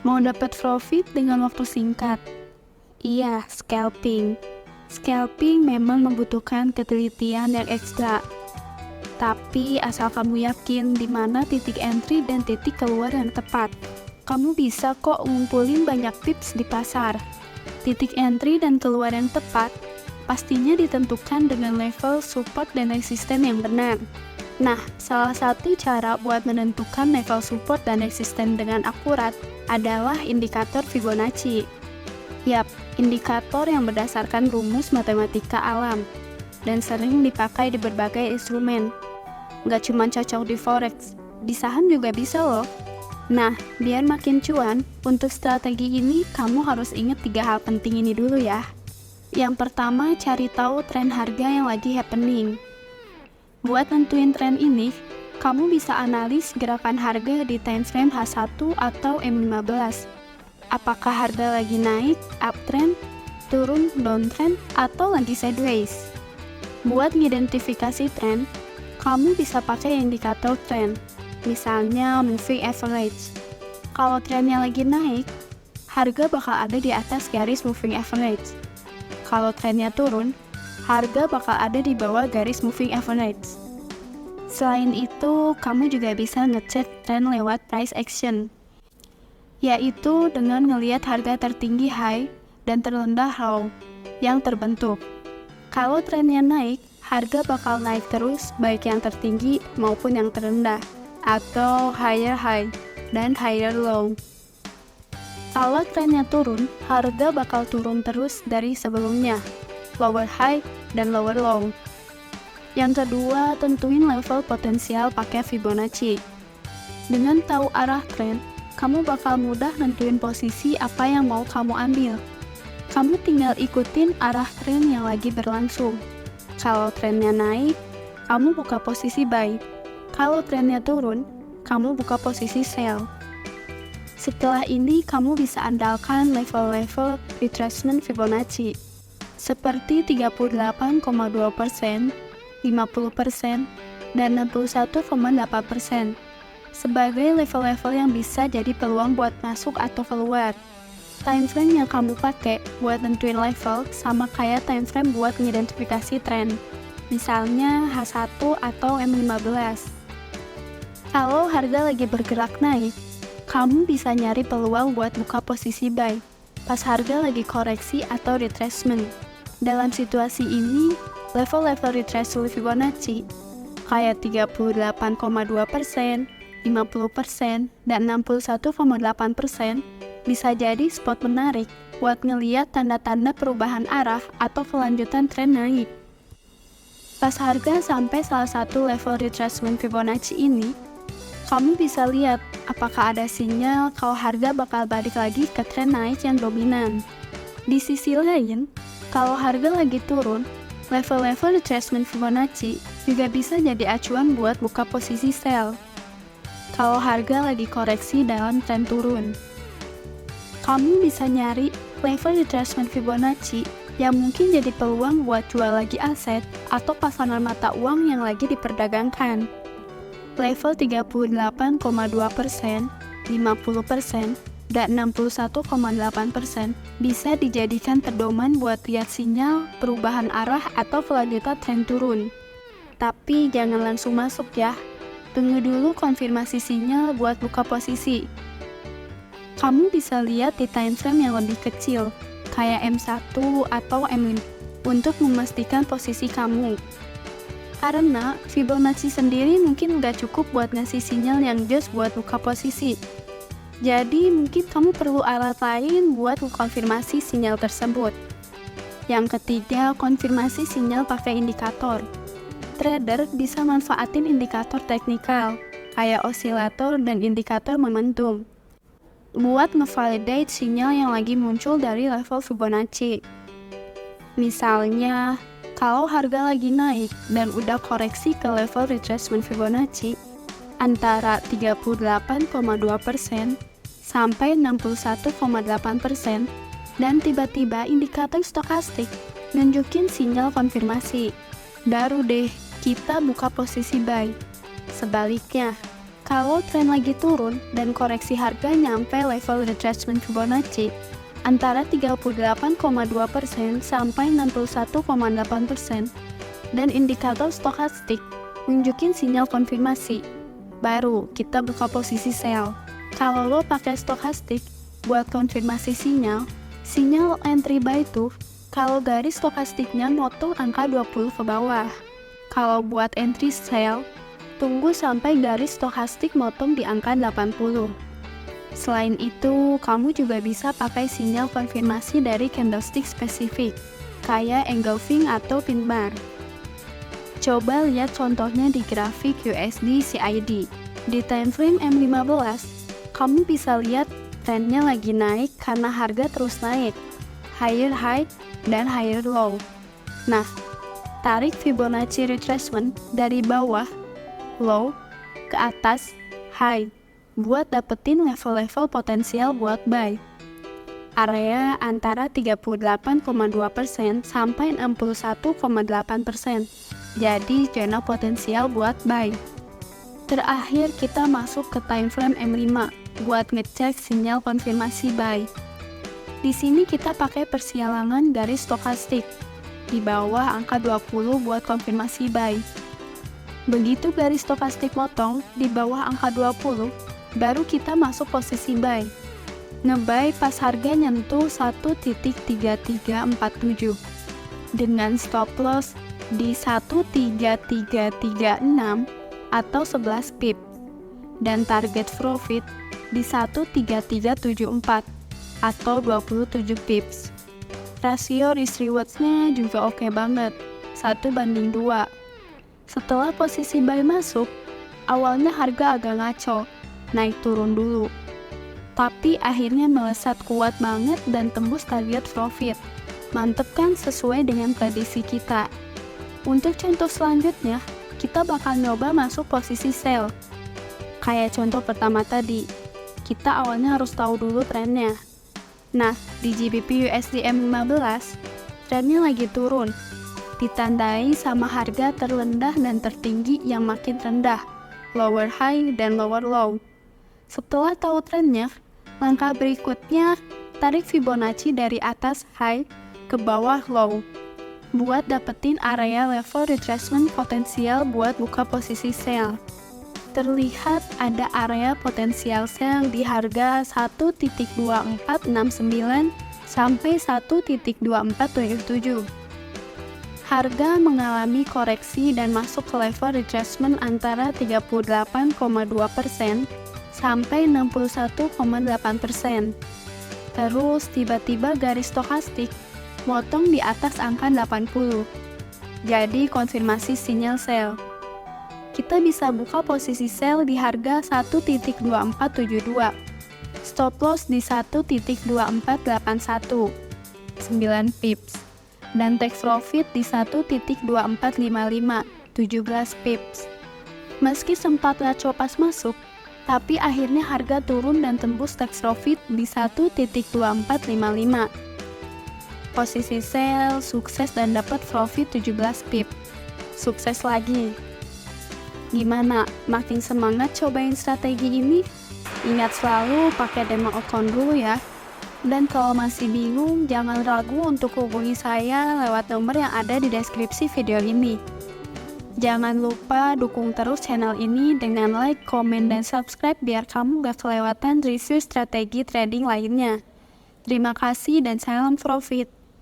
Mau dapat profit dengan waktu singkat? Iya, scalping. Scalping memang membutuhkan ketelitian yang ekstra. Tapi asal kamu yakin di mana titik entry dan titik keluar yang tepat, kamu bisa kok ngumpulin banyak tips di pasar. Titik entry dan keluar yang tepat pastinya ditentukan dengan level support dan resisten yang benar. Nah, salah satu cara buat menentukan level support dan resisten dengan akurat adalah indikator Fibonacci. Yap, indikator yang berdasarkan rumus matematika alam dan sering dipakai di berbagai instrumen. Nggak cuma cocok di forex, di saham juga bisa loh. Nah, biar makin cuan, untuk strategi ini kamu harus ingat 3 hal penting ini dulu ya. Yang pertama, cari tahu tren harga yang lagi happening. Buat nentuin tren ini, kamu bisa analis gerakan harga di time frame H1 atau M15. Apakah harga lagi naik, uptrend, turun, downtrend, atau lagi sideways? Buat mengidentifikasi tren, kamu bisa pakai indikator tren, misalnya moving average. Kalau trennya lagi naik, harga bakal ada di atas garis moving average. Kalau trennya turun, harga bakal ada di bawah garis moving average. Selain itu, kamu juga bisa ngecek tren lewat price action, yaitu dengan ngelihat harga tertinggi high dan terendah low yang terbentuk. Kalau trennya naik, harga bakal naik terus baik yang tertinggi maupun yang terendah, atau higher high dan higher low. Kalau trennya turun, harga bakal turun terus dari sebelumnya, lower high dan lower low. Yang kedua, tentuin level potensial pakai Fibonacci. Dengan tahu arah tren, kamu bakal mudah nentuin posisi apa yang mau kamu ambil. Kamu tinggal ikutin arah tren yang lagi berlangsung. Kalau trennya naik, kamu buka posisi buy. Kalau trennya turun, kamu buka posisi sell. Setelah ini, kamu bisa andalkan level-level retracement Fibonacci, seperti 38,2%, 50%, dan 61,8%, sebagai level-level yang bisa jadi peluang buat masuk atau keluar. Time frame yang kamu pakai buat nentuin level sama kayak time frame buat mengidentifikasi tren, misalnya H1 atau M15. Kalau harga lagi bergerak naik, kamu bisa nyari peluang buat buka posisi buy pas harga lagi koreksi atau retracement. Dalam situasi ini, level-level retracement Fibonacci kayak 38,2%, 50%, dan 61,8% bisa jadi spot menarik buat ngeliat tanda-tanda perubahan arah atau kelanjutan tren naik. Pas harga sampai salah satu level retracement Fibonacci ini, kamu bisa lihat apakah ada sinyal kalau harga bakal balik lagi ke tren naik yang dominan. Di sisi lain, kalau harga lagi turun, level-level retracement Fibonacci juga bisa jadi acuan buat buka posisi sell. Kalau harga lagi koreksi dalam tren turun, kamu bisa nyari level retracement Fibonacci yang mungkin jadi peluang buat jual lagi aset atau pasangan mata uang yang lagi diperdagangkan. Level 38,2%, 50%, dan 61,8% bisa dijadikan pedoman buat lihat sinyal perubahan arah atau kelanjutan tren turun. Tapi jangan langsung masuk ya. Tunggu dulu konfirmasi sinyal buat buka posisi. Kamu bisa lihat di time frame yang lebih kecil, kayak M1 atau M5, untuk memastikan posisi kamu. Karena Fibonacci sendiri mungkin nggak cukup buat ngasih sinyal yang jelas buat buka posisi. Jadi mungkin kamu perlu alat lain buat mengkonfirmasi sinyal tersebut. Yang ketiga, konfirmasi sinyal pakai indikator. Trader bisa manfaatin indikator teknikal, kayak osilator dan indikator momentum, buat ngevalidate sinyal yang lagi muncul dari level Fibonacci. Misalnya, kalau harga lagi naik dan udah koreksi ke level retracement Fibonacci antara 38,2% sampai 61,8%, dan tiba-tiba indikator stokastik nunjukin sinyal konfirmasi, baru deh kita buka posisi buy. Sebaliknya, Kalau tren lagi turun dan koreksi harga nyampe level retracement Fibonacci antara 38,2% sampai 61,8%, dan indikator stokastik nunjukin sinyal konfirmasi, baru kita buka posisi sell. Kalau lo pakai stokastik buat konfirmasi sinyal entry buy tuh kalau garis stokastiknya motong angka 20 ke bawah. Kalau buat entry sell, tunggu sampai garis stokastik motong di angka 80. Selain itu, kamu juga bisa pakai sinyal konfirmasi dari candlestick spesifik, kayak engulfing atau pin bar. Coba lihat contohnya di grafik USD CID. Di time frame M15, kamu bisa lihat trennya lagi naik karena harga terus naik, higher high dan higher low. Nah, tarik Fibonacci retracement dari bawah, low, ke atas, high, buat dapetin level-level potensial buat buy. Area antara 38,2% sampai 61,8%. Jadi zona potensial buat buy. Terakhir kita masuk ke time frame M5 buat ngecek sinyal konfirmasi buy. Di sini kita pakai persilangan garis stokastik di bawah angka 20 buat konfirmasi buy. Begitu garis stokastik motong di bawah angka 20, baru kita masuk posisi buy. Ngebuy pas harga nyentuh 1.3347 dengan stop loss di 13336 atau 11 pip dan target profit di 13374 atau 27 pips. Rasio risk rewards-nya juga oke banget, 1:2. Setelah posisi buy masuk, awalnya harga agak ngaco, naik turun dulu. Tapi akhirnya melesat kuat banget dan tembus target profit. Mantep kan, sesuai dengan prediksi kita. Untuk contoh selanjutnya, kita bakal nyoba masuk posisi sell. Kayak contoh pertama tadi, kita awalnya harus tahu dulu trennya. Nah, di GBP USD M15, trennya lagi turun. Ditandai sama harga terendah dan tertinggi yang makin rendah, lower high dan lower low. Setelah tahu trennya, langkah berikutnya tarik Fibonacci dari atas high ke bawah low buat dapetin area level retracement potensial buat buka posisi sell. Terlihat ada area potensial sell di harga 1.2469 sampai 1.2477. Harga mengalami koreksi dan masuk ke level retracement antara 38,2% sampai 61,8%. Terus tiba-tiba garis stokastik motong di atas angka 80. Jadi konfirmasi sinyal sell. Kita bisa buka posisi sell di harga 1.2472. Stop loss di 1.2481, 9 pips. Dan take profit di 1.2455, 17 pips. Meski sempat ngaco pas masuk, tapi akhirnya harga turun dan tembus take profit di 1.2455. Posisi sell sukses dan dapat profit 17 pip. Sukses lagi. Gimana? Makin semangat cobain strategi ini? Ingat selalu pakai demo account dulu ya. Dan kalau masih bingung, jangan ragu untuk hubungi saya lewat nomor yang ada di deskripsi video ini. Jangan lupa dukung terus channel ini dengan like, komen, dan subscribe biar kamu gak kelewatan review strategi trading lainnya. Terima kasih dan salam profit.